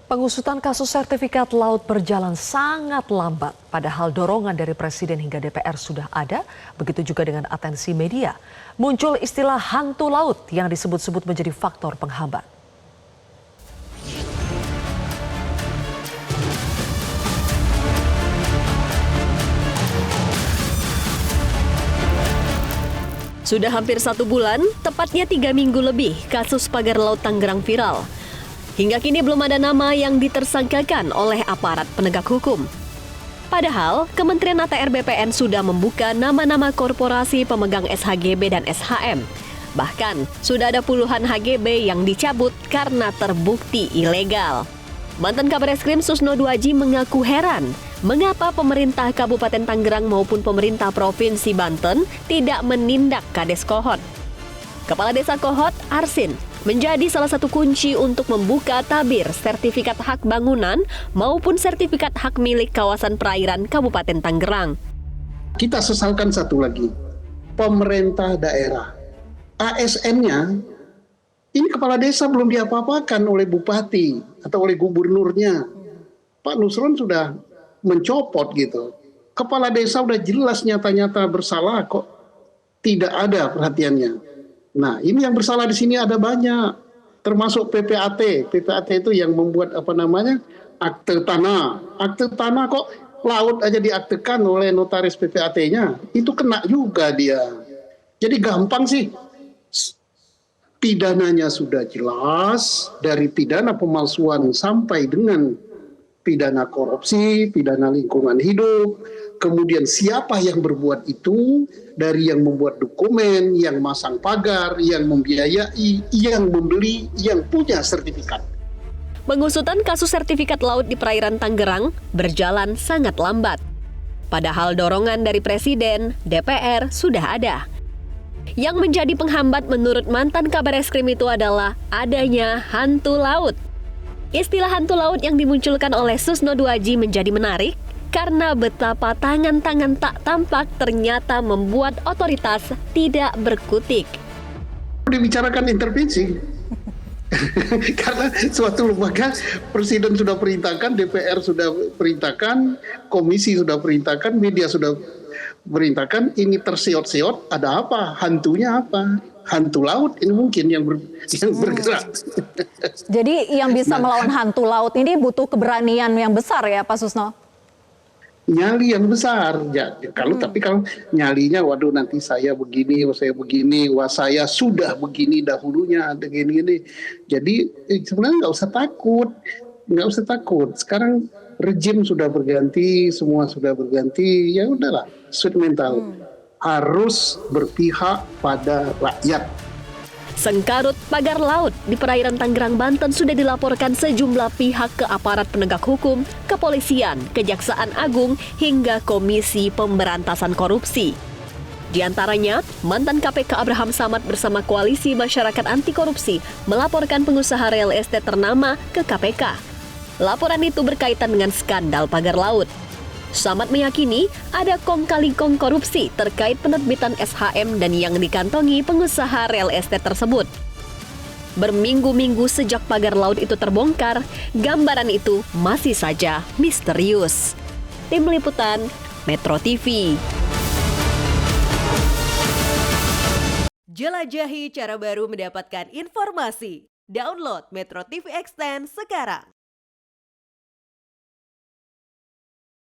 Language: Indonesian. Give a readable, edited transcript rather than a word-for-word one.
Pengusutan kasus sertifikat laut berjalan sangat lambat, padahal dorongan dari Presiden hingga DPR sudah ada, begitu juga dengan atensi media. Muncul istilah hantu laut yang disebut-sebut menjadi faktor penghambat. Sudah hampir 1 bulan, tepatnya 3 minggu lebih, kasus pagar laut Tangerang viral. Hingga kini belum ada nama yang ditersangkakan oleh aparat penegak hukum. Padahal, Kementerian ATR BPN sudah membuka nama-nama korporasi pemegang SHGB dan SHM. Bahkan, sudah ada puluhan HGB yang dicabut karena terbukti ilegal. Mantan Kabar Eskrim Susno Duaji mengaku heran mengapa pemerintah Kabupaten Tangerang maupun pemerintah Provinsi Banten tidak menindak Kades Kohot. Kepala Desa Kohot, Arsin, menjadi salah satu kunci untuk membuka tabir sertifikat hak bangunan maupun sertifikat hak milik kawasan perairan Kabupaten Tangerang. Kita sesalkan satu lagi, pemerintah daerah, ASN-nya, ini kepala desa belum diapa-apakan oleh bupati atau oleh gubernurnya. Pak Nusron sudah mencopot gitu. Kepala desa udah jelas nyata-nyata bersalah kok tidak ada perhatiannya. Nah, ini yang bersalah di sini ada banyak, termasuk PPAT. PPAT itu yang membuat akte tanah. Akte tanah kok laut aja diaktekan oleh notaris PPAT-nya, itu kena juga dia. Jadi gampang sih. Pidananya sudah jelas, dari pidana pemalsuan sampai dengan pidana korupsi, pidana lingkungan hidup, kemudian siapa yang berbuat itu, dari yang membuat dokumen, yang masang pagar, yang membiayai, yang membeli, yang punya sertifikat. Pengusutan kasus sertifikat laut di perairan Tangerang berjalan sangat lambat. Padahal dorongan dari Presiden, DPR sudah ada. Yang menjadi penghambat menurut mantan Kabar Eskrim itu adalah adanya hantu laut. Istilah hantu laut yang dimunculkan oleh Susno Duaji menjadi menarik karena betapa tangan-tangan tak tampak ternyata membuat otoritas tidak berkutik. Dibicarakan intervensi. Karena suatu lembaga Presiden sudah perintahkan, DPR sudah perintahkan, komisi sudah perintahkan, media sudah perintahkan, ini terseot-seot, ada apa? Hantunya apa? Hantu laut ini mungkin yang bergerak. Jadi yang bisa melawan hantu laut ini butuh keberanian yang besar ya Pak Susno? Nyali yang besar. Ya, tapi kalau nyalinya, waduh nanti saya begini, wah saya sudah begini dahulunya, ada gini-gini. Jadi sebenarnya nggak usah takut. Sekarang rejim sudah berganti, semua sudah berganti, ya udahlah, sweet mental. Harus berpihak pada rakyat. Sengkarut pagar laut di perairan Tangerang, Banten sudah dilaporkan sejumlah pihak ke aparat penegak hukum, kepolisian, Kejaksaan Agung, hingga Komisi Pemberantasan Korupsi. Di antaranya, mantan KPK Abraham Samad bersama Koalisi Masyarakat Anti Korupsi melaporkan pengusaha real estate ternama ke KPK. Laporan itu berkaitan dengan skandal pagar laut. Samad meyakini ada kong-kali-kong korupsi terkait penerbitan SHM dan yang dikantongi pengusaha real estate tersebut. Berminggu-minggu sejak pagar laut itu terbongkar, gambaran itu masih saja misterius. Tim Liputan, Metro TV. Jelajahi cara baru mendapatkan informasi. Download Metro TV Extend sekarang.